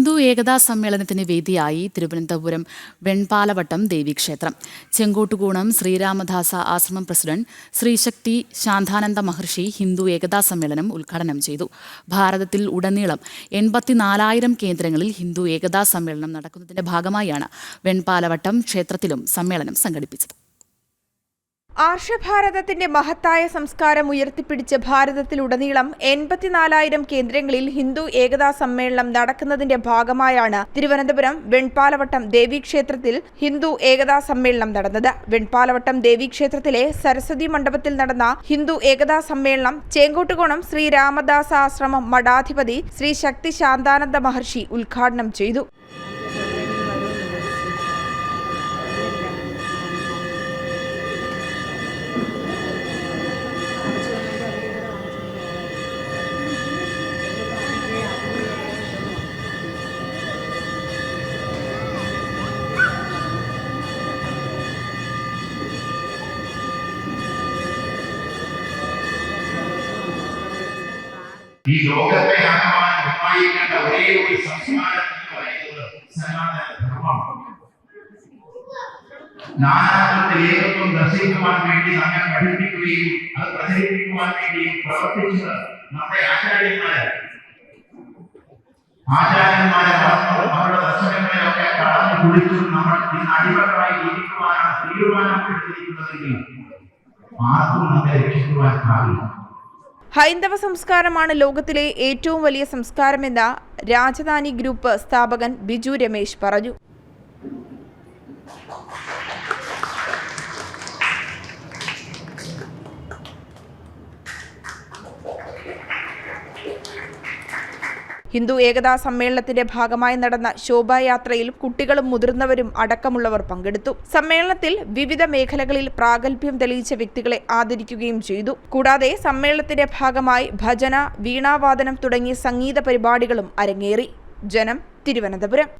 ഹിന്ദു ഏകതാ സമ്മേളനത്തിന് വേദിയായി തിരുവനന്തപുരം വെൺപാലവട്ടം ദേവീക്ഷേത്രം. ചെങ്കോട്ടുകൂണം ശ്രീരാമദാസ ആശ്രമം പ്രസിഡന്റ് ശ്രീശക്തി ശാന്താനന്ദ മഹർഷി ഹിന്ദു ഏകതാ സമ്മേളനം ഉദ്ഘാടനം ചെയ്തു. ഭാരതത്തിൽ ഉടനീളം 84,000 കേന്ദ്രങ്ങളിൽ ഹിന്ദു ഏകതാ സമ്മേളനം നടക്കുന്നതിന്റെ ഭാഗമായാണ് വെൺപാലവട്ടം ക്ഷേത്രത്തിലും സമ്മേളനം സംഘടിപ്പിച്ചത്. ആർഷഭാരതത്തിന്റെ മഹത്തായ സംസ്കാരം ഉയർത്തിപ്പിടിച്ച് ഭാരതത്തിലുടനീളം 84,000 കേന്ദ്രങ്ങളിൽ ഹിന്ദു ഏകതാ സമ്മേളനം നടക്കുന്നതിന്റെ ഭാഗമായാണ് തിരുവനന്തപുരം വെൺപാലവട്ടം ദേവീക്ഷേത്രത്തിൽ ഹിന്ദു ഏകതാ സമ്മേളനം നടന്നത്. വെൺപാലവട്ടം ദേവീക്ഷേത്രത്തിലെ സരസ്വതി മണ്ഡപത്തിൽ നടന്ന ഹിന്ദു ഏകതാ സമ്മേളനം ചേങ്കോട്ടുകോണം ശ്രീരാമദാസ ആശ്രമം മഠാധിപതി ശ്രീ ശക്തി ശാന്താനന്ദ മഹർഷി ഉദ്ഘാടനം ചെയ്തു. ഈ ലോകത്തെ നിർമ്മാണിക്കേണ്ട ഒരേ ഒരു സംസ്കാരം എന്ന് പറയുന്നത് സനാതന ധർമ്മമാണ്. നാനാത്വത്തിൽ ഏകത്വം ദർശിക്കുവാൻ വേണ്ടി നമ്മെ പഠിപ്പിക്കുകയും അത് പ്രചരിപ്പിക്കുവാൻ വേണ്ടിയും പ്രവർത്തിച്ചത് നമ്മുടെ ആചാര്യന്മാരെ അവരുടെ ദർശനങ്ങളെയൊക്കെ കടന്നു കുടിച്ചു നമ്മൾ ഇന്ന് അടിമകളായി ജീവിക്കുവാനാണ് തീരുമാനമെടുത്തിരിക്കുന്നതെങ്കിൽ ആർക്കും നമ്മെ രക്ഷിക്കുവാൻ സാധിക്കും. ഹൈന്ദവ സംസ്കാരമാണ് ലോകത്തിലെ ഏറ്റവും വലിയ സംസ്കാരമെന്ന് രാജധാനി ഗ്രൂപ്പ് സ്ഥാപകൻ ബിജു രമേശ് പറഞ്ഞു. ഹിന്ദു ഏകതാ സമ്മേളനത്തിന്റെ ഭാഗമായി നടന്ന ശോഭായാത്രയിൽ കുട്ടികളും മുതിർന്നവരും അടക്കമുള്ളവർ പങ്കെടുത്തു. സമ്മേളനത്തിൽ വിവിധ മേഖലകളിൽ പ്രാഗൽഭ്യം തെളിയിച്ച വ്യക്തികളെ ആദരിക്കുകയും ചെയ്തു. കൂടാതെ സമ്മേളനത്തിന്റെ ഭാഗമായി ഭജന, വീണാവാദനം തുടങ്ങിയ സംഗീത പരിപാടികളും അരങ്ങേറി. ജനം, തിരുവനന്തപുരം.